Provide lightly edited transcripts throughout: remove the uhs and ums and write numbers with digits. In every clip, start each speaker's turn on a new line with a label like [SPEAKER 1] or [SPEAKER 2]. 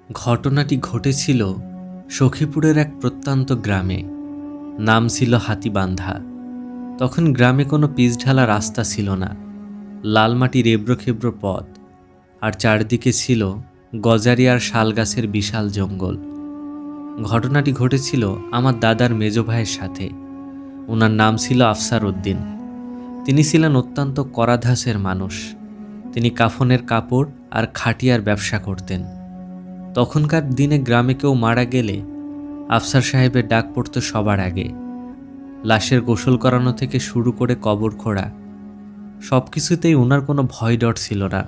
[SPEAKER 1] ঘটনাটি ঘটেছিল সখীপুরের এক প্রত্যন্ত গ্রামে। নাম ছিল হাতিবান্ধা। তখন গ্রামে কোনো পিচঢালা রাস্তা ছিল না, লাল মাটির এবড়োখেবড়ো পথ, আর চারদিকে ছিল গজারি আর শাল গাছের বিশাল জঙ্গল। ঘটনাটি ঘটেছিল আমার দাদার মেজ ভাইয়ের সাথে। ওনার নাম ছিল আফসার উদ্দিন। তিনি ছিলেন অত্যন্ত কড়াধাসের মানুষ। তিনি কাফনের কাপড় আর খাটিয়ার ব্যবসা করতেন। তখনকার দিনে গ্রামে কেউ মারা গেলে আফসার সাহেবের ডাক পড়ত সবার আগে। লাশের গোসল করানো থেকে শুরু করে কবর খোঁড়া, সব কিছুতেই ওনার কোনো ভয় ডর ছিল না।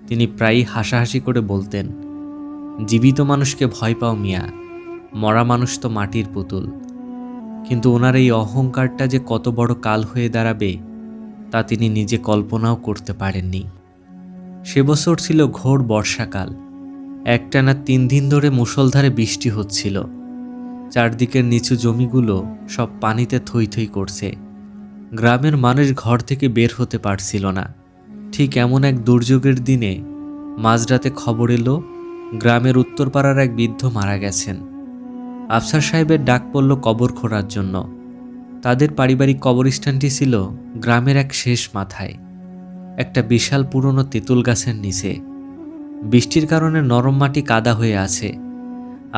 [SPEAKER 1] তিনি প্রায়ই হাসাহাসি করে বলতেন, জীবিত মানুষকে ভয় পাও মিয়া, মরা মানুষ তো মাটির পুতুল। কিন্তু ওনার এই অহংকারটা যে কত বড় কাল হয়ে দাঁড়াবে তা তিনি নিজে কল্পনাও করতে পারেননি। সে বছর ছিল ঘোর বর্ষাকাল। একটানা 3 দিন ধরে মুষলধারে বৃষ্টি হচ্ছিল। চারদিকের নিচু জমিগুলো সব পানিতে থই থই করছে। গ্রামের মানুষ ঘর থেকে বের হতে পারছিল না। ঠিক এমন এক দুর্যোগের দিনে মাঝরাতে খবর এলো গ্রামের উত্তরপাড়ার এক বৃদ্ধ মারা গেছেন। আফসার সাহেবের ডাক পড়ল কবর খোঁড়ার জন্য। তাদের পারিবারিক কবরস্থানটি ছিল গ্রামের এক শেষ মাথায়, একটা বিশাল পুরনো তেঁতুল গাছের নিচে। বৃষ্টির কারণে নরম মাটি কাদা হয়ে আছে।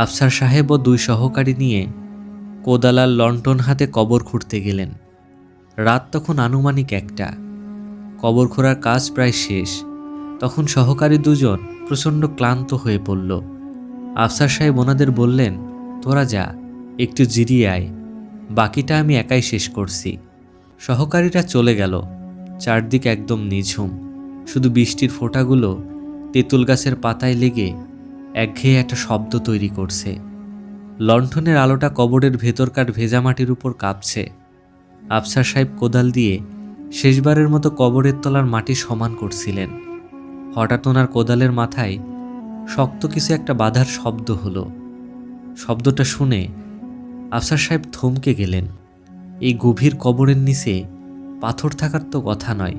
[SPEAKER 1] আফসার সাহেব ও 2 সহকারী নিয়ে কোদাল আর লণ্ঠন হাতে কবর খুঁড়তে গেলেন। রাত তখন আনুমানিক 1টা। কবর খোঁড়ার কাজ প্রায় শেষ। তখন সহকারী 2জন প্রচণ্ড ক্লান্ত হয়ে পড়ল। আফসার সাহেব ওনাদের বললেন, তোরা যা, একটু জিরিয়ে আয়, বাকিটা আমি একাই শেষ করছি। সহকারীরা চলে গেল। চারদিকে একদম নিঝুম, শুধু বৃষ্টির ফোঁটাগুলো তেঁতুল গাছের পাতায় লেগে একঘেয়ে একটা শব্দ তৈরি করছে। লণ্ঠনের আলোটা কবরের ভেতরকার ভেজা মাটির উপর কাঁপছে। আফসার সাহেব কোদাল দিয়ে শেষবারের মতো কবরের তলার মাটি সমান করছিলেন। হঠাৎ ওনার কোদালের মাথায় শক্ত কিছু একটা বাধার শব্দ হলো। শব্দটা শুনে আফসার সাহেব থমকে গেলেন। এই গভীর কবরের নিচে পাথর থাকার তো কথা নয়।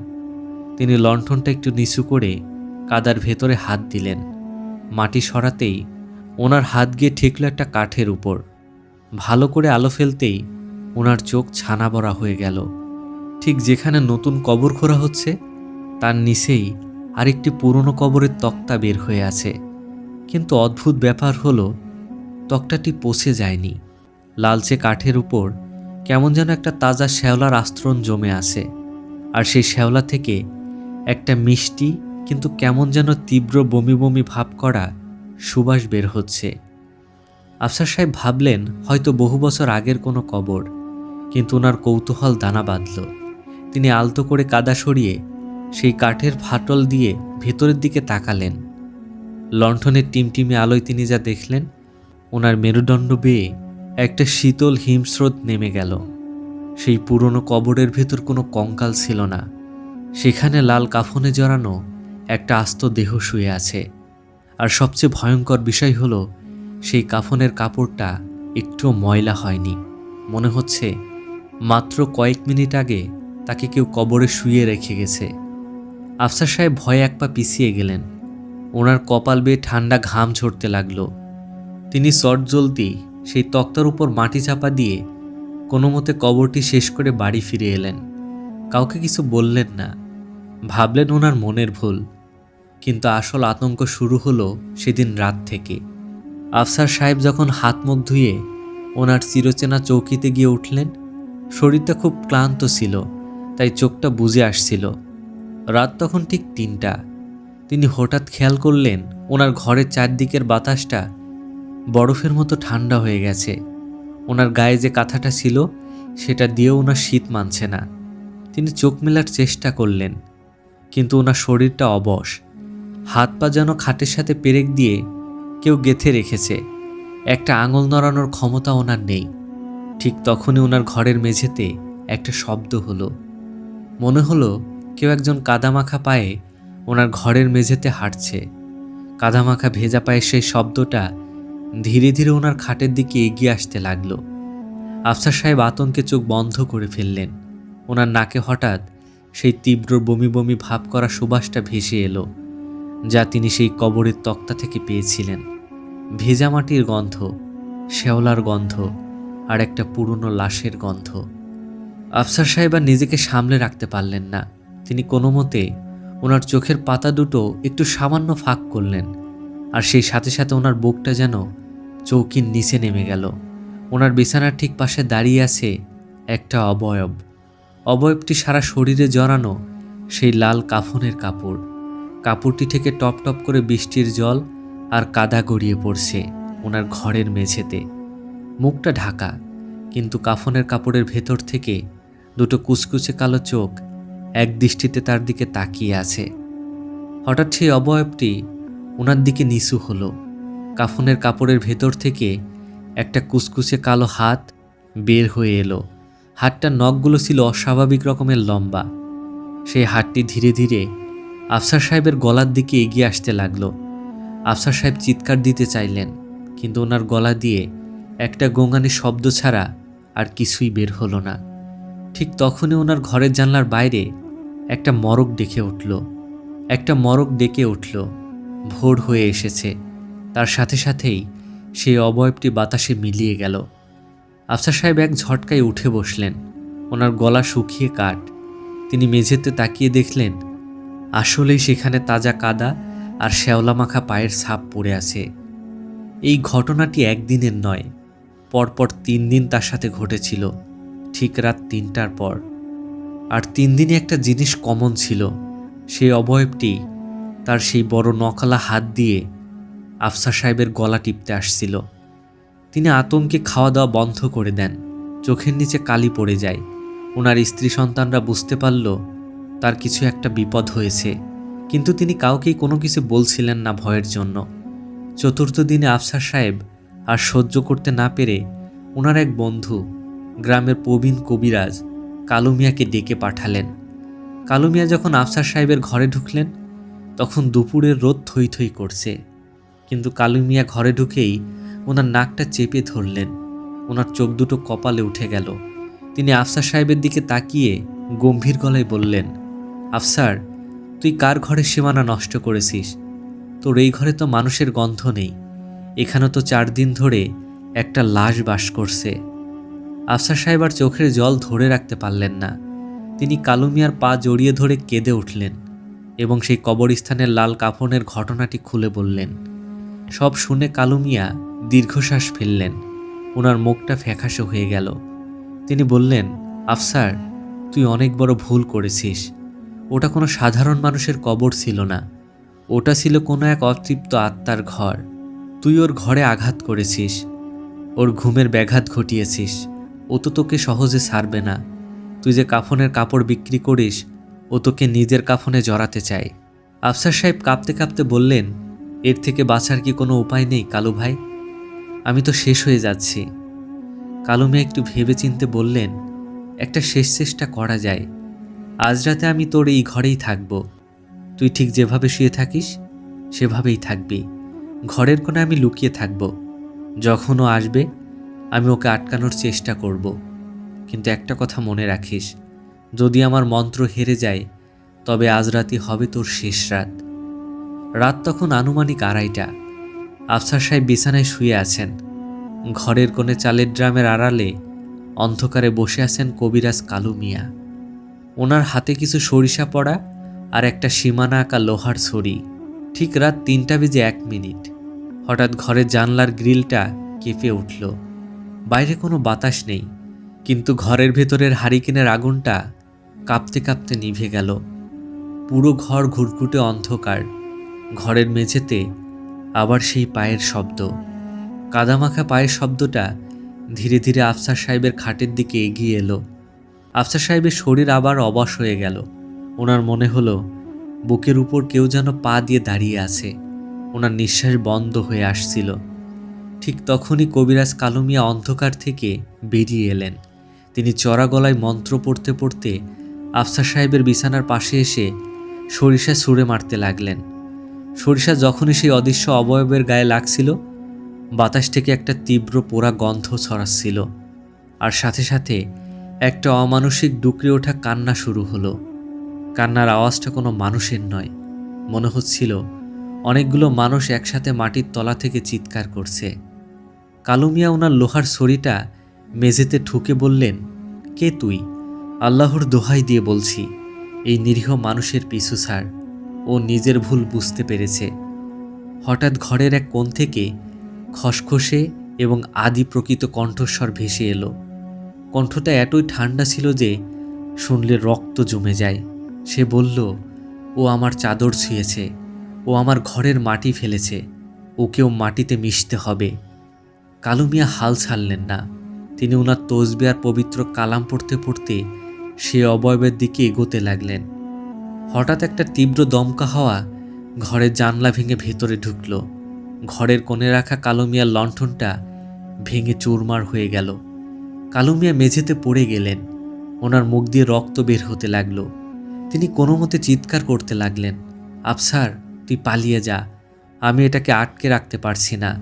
[SPEAKER 1] তিনি লণ্ঠনটা একটু নিচু করে কাদার ভেতরে হাত দিলেন। মাটি সরাতেই ওনার হাত গিয়ে ঠেকল একটা কাঠের উপর। ভালো করে আলো ফেলতেই ওনার চোখ ছানা বড়া হয়ে গেল। ঠিক যেখানে নতুন কবর খোঁড়া হচ্ছে তার নিচেই আরেকটি পুরনো কবরের তক্তা বের হয়ে আছে। কিন্তু অদ্ভুত ব্যাপার হলো, তক্তাটি পচে যায়নি। লালচে কাঠের উপর কেমন যেন একটা তাজা শ্যাওলার আস্তরণ জমে আছে। আর সেই শ্যাওলা থেকে একটা মিষ্টি কিন্তু কেমন যেন তীব্র বমি বমি ভাব করা সুবাস বের হচ্ছে। আফসার সাহেব ভাবলেন হয়তো বহু বছর আগের কোনো কবর। কিন্তু ওনার কৌতূহল দানা বাঁধল। তিনি আলতো করে কাদা সরিয়ে সেই কাঠের ফাটল দিয়ে ভেতরের দিকে তাকালেন। লণ্ঠনের টিমটিমে আলোয় তিনি যা দেখলেন, ওনার মেরুদণ্ড বেয়ে একটা শীতল হিমস্রোত নেমে গেল। সেই পুরনো কবরের ভেতর কোনো কঙ্কাল ছিল না। সেখানে লাল কাফনে জড়ানো একটা আস্ত দেহ শুয়ে আছে। আর সবচেয়ে ভয়ঙ্কর বিষয় হলো, সেই কাফনের কাপড়টা একটুও ময়লা হয়নি। মনে হচ্ছে মাত্র কয়েক মিনিট আগে তাকে কেউ কবরে শুয়ে রেখে গেছে। আফসার সাহেব ভয়ে 1 পা পিছিয়ে গেলেন। ওনার কপাল বেয়ে ঠান্ডা ঘাম ঝরতে লাগলো। তিনি চটজলদি সেই তক্তার উপর মাটি চাপা দিয়ে কোনো মতে কবরটি শেষ করে বাড়ি ফিরে এলেন। কাউকে কিছু বললেন না, ভাবলেন ওনার মনের ভুল। কিন্তু আসল আতঙ্ক শুরু হলো সেদিন রাত থেকে। আফসার সাহেব যখন হাত মুখ ধুয়ে ওনার চিরচেনা চৌকিতে গিয়ে উঠলেন, শরীরটা খুব ক্লান্ত ছিল, তাই চোখটা বুজে আসছিল। রাত তখন ঠিক 3টা। তিনি হঠাৎ খেয়াল করলেন ওনার ঘরের চারদিকের বাতাসটা বরফের মতো ঠান্ডা হয়ে গেছে। ওনার গায়ে যে কাঁথাটা ছিল সেটা দিয়েও ওনার শীত মানছে না। তিনি চোখ মেলার চেষ্টা করলেন, কিন্তু ওনার শরীরটা অবশ। হাত পা যেন খাটের সাথে পেরেক দিয়ে কেউ গেঁথে রেখেছে। একটা আঙুল নড়ানোর ক্ষমতা ওনার নেই। ঠিক তখনই ওনার ঘরের মেঝেতে একটা শব্দ হলো। মনে হলো কেউ একজন কাদামাখা পায়ে ওনার ঘরের মেঝেতে হাঁটছে। কাদামাখা ভেজা পায়ের সেই শব্দটা ধীরে ধীরে ওনার খাটের দিকে এগিয়ে আসতে লাগলো। আফসার সাহেব আতঙ্কে চোখ বন্ধ করে ফেললেন। ওনার নাকে হঠাৎ সেই তীব্র বমি বমি ভাব করা সুবাসটা ভেসে এলো, যা তিনি সেই কবরের তক্তা থেকে পেয়েছিলেন। ভেজা মাটির গন্ধ, শ্যাওলার গন্ধ আর একটা পুরনো লাশের গন্ধ। আফসার সাহেব আর নিজেকে সামলে রাখতে পারলেন না। তিনি কোনো মতে ওনার চোখের পাতা দুটো একটু সামান্য ফাঁক করলেন, আর সেই সাথে সাথে ওনার বুকটা যেন চৌকির নিচে নেমে গেল। ওনার বিছানার ঠিক পাশে দাঁড়িয়ে আছে একটা অবয়ব। অবয়বটি সারা শরীরে জড়ানো সেই লাল কাফনের কাপড়। কাপড়টি থেকে টপ টপ করে বৃষ্টির জল আর কাদা গড়িয়ে পড়ছে ওনার ঘরের মেঝেতে। মুখটা ঢাকা, কিন্তু কাফনের কাপড়ের ভেতর থেকে দুটো কুচকুচে কালো চোখ এক দৃষ্টিতে তার দিকে তাকিয়ে আছে। হঠাৎ সেই অবয়বটি ওনার দিকে নিচু হলো। কাফনের কাপড়ের ভেতর থেকে একটা কুচকুচে কালো হাত বের হয়ে এলো। হাতটার নখগুলো ছিল অস্বাভাবিক রকমের লম্বা। সেই হাতটি ধীরে ধীরে আফসার সাহেবের গলার দিকে এগিয়ে আসতে লাগলো। আফসার সাহেব চিৎকার দিতে চাইলেন, কিন্তু ওনার গলা দিয়ে একটা গোঙানি শব্দ ছাড়া আর কিছুই বের হলো না। ঠিক তখনই ওনার ঘরের জানলার বাইরে একটা মরক ডেকে উঠল। ভোর হয়ে এসেছে। তার সাথে সাথেই সেই অবয়বটি বাতাসে মিলিয়ে গেল। আফসার সাহেব এক ঝটকায় উঠে বসলেন। ওনার গলা শুকিয়ে কাঠ। তিনি মেঝেতে তাকিয়ে দেখলেন আসলেই সেখানে তাজা কাদা আর শ্যাওলা মাখা পায়ের ছাপ পড়ে আছে। এই ঘটনাটি একদিনের নয়, পরপর 3 দিন তার সাথে ঘটেছিল, ঠিক রাত 3টার পর। আর 3 দিনই একটা জিনিস কমন ছিল। সেই অবয়বটি তার সেই বড় নকলা হাত দিয়ে আফসার সাহেবের গলা টিপতে আসছিল। তিনি আতঙ্কে খাওয়া দাওয়া বন্ধ করে দেন। চোখের নিচে কালি পড়ে যায়। ওনার স্ত্রী সন্তানরা বুঝতে পারল তার কিছু একটা বিপদ হয়েছে, কিন্তু তিনি কাউকেই কোনো কিছু বলছিলেন না ভয়ের জন্য। 4র্থ দিনে আফসার সাহেব আর সহ্য করতে না পেরে ওনার এক বন্ধু, গ্রামের প্রবীণ কবিরাজ কালু মিয়াকে ডেকে পাঠালেন। কালু মিয়া যখন আফসার সাহেবের ঘরে ঢুকলেন, তখন দুপুরের রোদ থই থই করছে। কিন্তু কালু মিয়া ঘরে ঢুকেই ওনার নাকটা চেপে ধরলেন। ওনার চোখ দুটো কপালে উঠে গেল। তিনি আফসার সাহেবের দিকে তাকিয়ে গম্ভীর গলায় বললেন, আফসার, তুই কার ঘরের সীমানা নষ্ট করেছিস? তোর এই ঘরে তো মানুষের গন্ধ নেই। এখানে তো 4 দিন ধরে একটা লাশ বাস করছে। আফসার সাহেব আর চোখের জল ধরে রাখতে পারলেন না। তিনি কালু মিয়ার পা জড়িয়ে ধরে কেঁদে উঠলেন এবং সেই কবরস্থানের লাল কাফনের ঘটনাটি খুলে বললেন। সব শুনে কালু মিয়া দীর্ঘশ্বাস ফেললেন। ওনার মুখটা ফ্যাকাশে হয়ে গেল। তিনি বললেন, আফসার, তুই অনেক বড় ভুল করেছিস। ওটা কোনো সাধারণ মানুষের কবর ছিল না। ওটা ছিল কোনো এক অতৃপ্ত আত্মার ঘর। তুই ওর ঘরে আঘাত করেছিস, ওর ঘুমের ব্যাঘাত ঘটিয়েছিস। ও তো তোকে সহজে ছাড়বে না। তুই যে কাফনের কাপড় বিক্রি করিস, ও তোকে নিজের কাফনে জড়াতে চায়। আফসার সাহেব কাঁপতে কাঁপতে বললেন, এর থেকে বাঁচার কি কোনো উপায় নেই কালু ভাই? আমি তো শেষ হয়ে যাচ্ছি। কালু মিয়া একটু ভেবে চিনতে বললেন, একটা শেষ চেষ্টা করা যায়। আজ রাতে আমি তোর এই ঘরেই থাকব। তুই ঠিক যেভাবে শুয়ে থাকিস সেভাবেই থাকবি। ঘরের কোণে আমি লুকিয়ে থাকব। যখন ও আসবে আমি ওকে আটকানোর চেষ্টা করব। কিন্তু একটা কথা মনে রাখিস, যদি আমার মন্ত্র হেরে যায় তবে আজ রাতই হবে তোর শেষ রাত। রাত তখন আনুমানিক 2:30। আফসার সাহেব বিছানায় শুয়ে আছেন। ঘরের কোণে চালের ড্রামের আড়ালে অন্ধকারে বসে আছেন কবিরাজ কালু মিয়া। ওনার হাতে কিছু সরিষা পড়া আর একটা সীমানা আঁকা লোহার ছড়ি। ঠিক রাত 3:01। হঠাৎ ঘরের জানলার গ্রিলটা কেঁপে উঠল। বাইরে কোনো বাতাস নেই, কিন্তু ঘরের ভেতরের হারিকেনের আগুনটা কাঁপতে কাঁপতে নিভে গেল। পুরো ঘর ঘুটঘুটে অন্ধকার। ঘরের মেঝেতে আবার সেই পায়ের শব্দ। কাদামাখা পায়ের শব্দটা ধীরে ধীরে আফসার সাহেবের খাটের দিকে এগিয়ে এলো। আফসার সাহেবের শরীর আবার অবশ হয়ে গেল। ওনার মনে হলো বুকের উপর কেউ যেন পা দিয়ে দাঁড়িয়ে আছে। ওনার নিঃশ্বাস বন্ধ হয়ে আসছিল। ঠিক তখনই কবিরাজ কালু মিয়া অন্ধকার থেকে বেরিয়ে এলেন। তিনি চড়া গলায় মন্ত্র পড়তে পড়তে আফসার সাহেবের বিছানার পাশে এসে সরিষা ছুঁড়ে মারতে লাগলেন। সরিষা যখনই সেই অদৃশ্য অবয়বের গায়ে লাগছিল, বাতাস থেকে একটা তীব্র পোড়া গন্ধ ছড়াচ্ছিল, আর সাথে সাথে একটা অমানসিক ডুকরে ওঠা কান্না শুরু হলো। কান্নার আওয়াজটা কোনো মানুষের নয়। মনে হচ্ছিল অনেকগুলো মানুষ একসাথে মাটির তলা থেকে চিৎকার করছে। কালু মিয়া ওনার লোহার ছড়িটা মেঝেতে ঠুকে বললেন, কে তুই? আল্লাহর দোহাই দিয়ে বলছি, এই নিরীহ মানুষের পিছু ছাড়। ও নিজের ভুল বুঝতে পেরেছে। হঠাৎ ঘরের এক কোণ থেকে খসখসে এবং আদি প্রকৃত কণ্ঠস্বর ভেসে এলো। কণ্ঠটা এতই ঠান্ডা ছিল যে শুনলে রক্ত জমে যায়। সে বলল, ও আমার চাদর ছুঁয়েছে, ও আমার ঘরের মাটি ফেলেছে, ওকেও মাটিতে মিশতে হবে। কালু মিয়া হাল ছাড়লেন না। তিনি ওনার তসবিহ আর পবিত্র কালাম পড়তে পড়তে সে অবয়বের দিকে এগোতে লাগলেন। হঠাৎ একটা তীব্র দমকা হাওয়া ঘরের জানলা ভেঙে ভেতরে ঢুকল। ঘরের কোণে রাখা কালু মিয়ার লণ্ঠনটা ভেঙে চুরমার হয়ে গেল। কালু মিয়া মেঝেতে পড়ে গেলেন। ওনার মুখ দিয়ে রক্ত বের হতে লাগলো। তিনি কোনো মতে চিৎকার করতে লাগলেন, আফসার, তুই পালিয়ে যা, আমি এটাকে আটকে রাখতে পারছি না।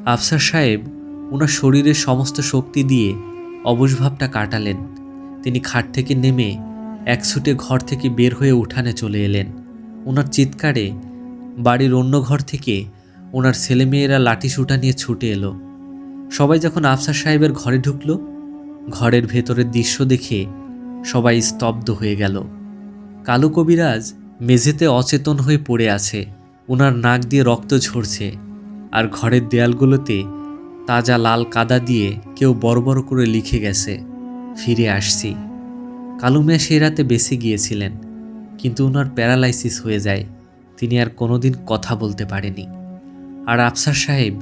[SPEAKER 1] আফসার সাহেব ওনার শরীরের সমস্ত শক্তি দিয়ে অবশভাবটা কাটালেন। তিনি খাট থেকে নেমে এক ছুটে ঘর থেকে বের হয়ে উঠানে চলে এলেন। ওনার চিৎকারে বাড়ির অন্য ঘর থেকে ওনার ছেলেমেয়েরা লাঠিসুটা নিয়ে ছুটে এলো। সবাই যখন আফসার সাহেবের ঘরে ঢুকলো, ঘরের ভেতরের দৃশ্য দেখে সবাই স্তব্ধ হয়ে গেল। কালু কবিরাজ মেঝেতে অচেতন হয়ে পড়ে আছে। ওনার নাক দিয়ে রক্ত ঝরছে, আর ঘরের দেয়ালগুলোতে তাজা লাল কাদা দিয়ে কেউ বড় বড় করে লিখে গেছে, ফিরে আসছি। কালু মিয়া সে রাতে বেঁচে গিয়েছিলেন, কিন্তু ওনার প্যারালাইসিস হয়ে যায়। তিনি আর কোনোদিন কথা বলতে পারেনি। আর আফসার সাহেব,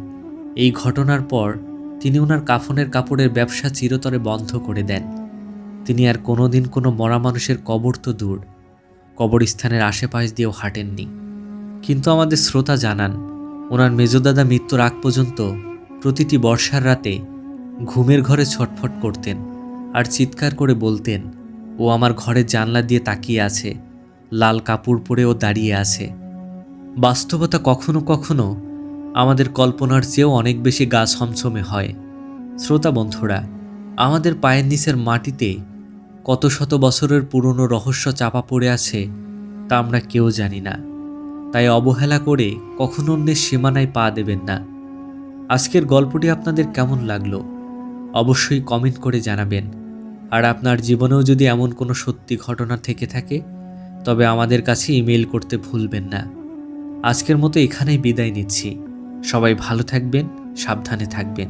[SPEAKER 1] এই ঘটনার পর তিনি ওনার কাফনের কাপড়ের ব্যবসা চিরতরে বন্ধ করে দেন। তিনি আর কোনোদিন কোনো মরা মানুষের কবর তো দূর, কবরস্থানের আশেপাশ দিয়েও হাঁটেননি। কিন্তু আমাদের শ্রোতা জানান, ওনার মেজদাদা মৃত্যুর আগ পর্যন্ত প্রতিটি বর্ষার রাতে ঘুমের ঘরে ছটফট করতেন আর চিৎকার করে বলতেন, ও আমার ঘরের জানলা দিয়ে তাকিয়ে আছে, লাল কাপড় পরে ও দাঁড়িয়ে আছে। বাস্তবতা কখনো কখনো আমাদের কল্পনার চেয়েও অনেক বেশি গা ছমছমে হয়। শ্রোতা বন্ধুরা, আমাদের পায়ের নিচের মাটিতে কত শত বছরের পুরনো রহস্য চাপা পড়ে আছে তা আমরা কেউ জানি না। তাই অবহেলা করে কখনো অন্যের সীমানায় পা দেবেন না। আজকের গল্পটি আপনাদের কেমন লাগলো অবশ্যই কমেন্ট করে জানাবেন। আর আপনার জীবনেও যদি এমন কোনো সত্যি ঘটনা থেকে থাকে তবে আমাদের কাছে ইমেল করতে ভুলবেন না। আজকের মতো এখানেই বিদায় নিচ্ছি। সবাই ভালো থাকবেন, সাবধানে থাকবেন।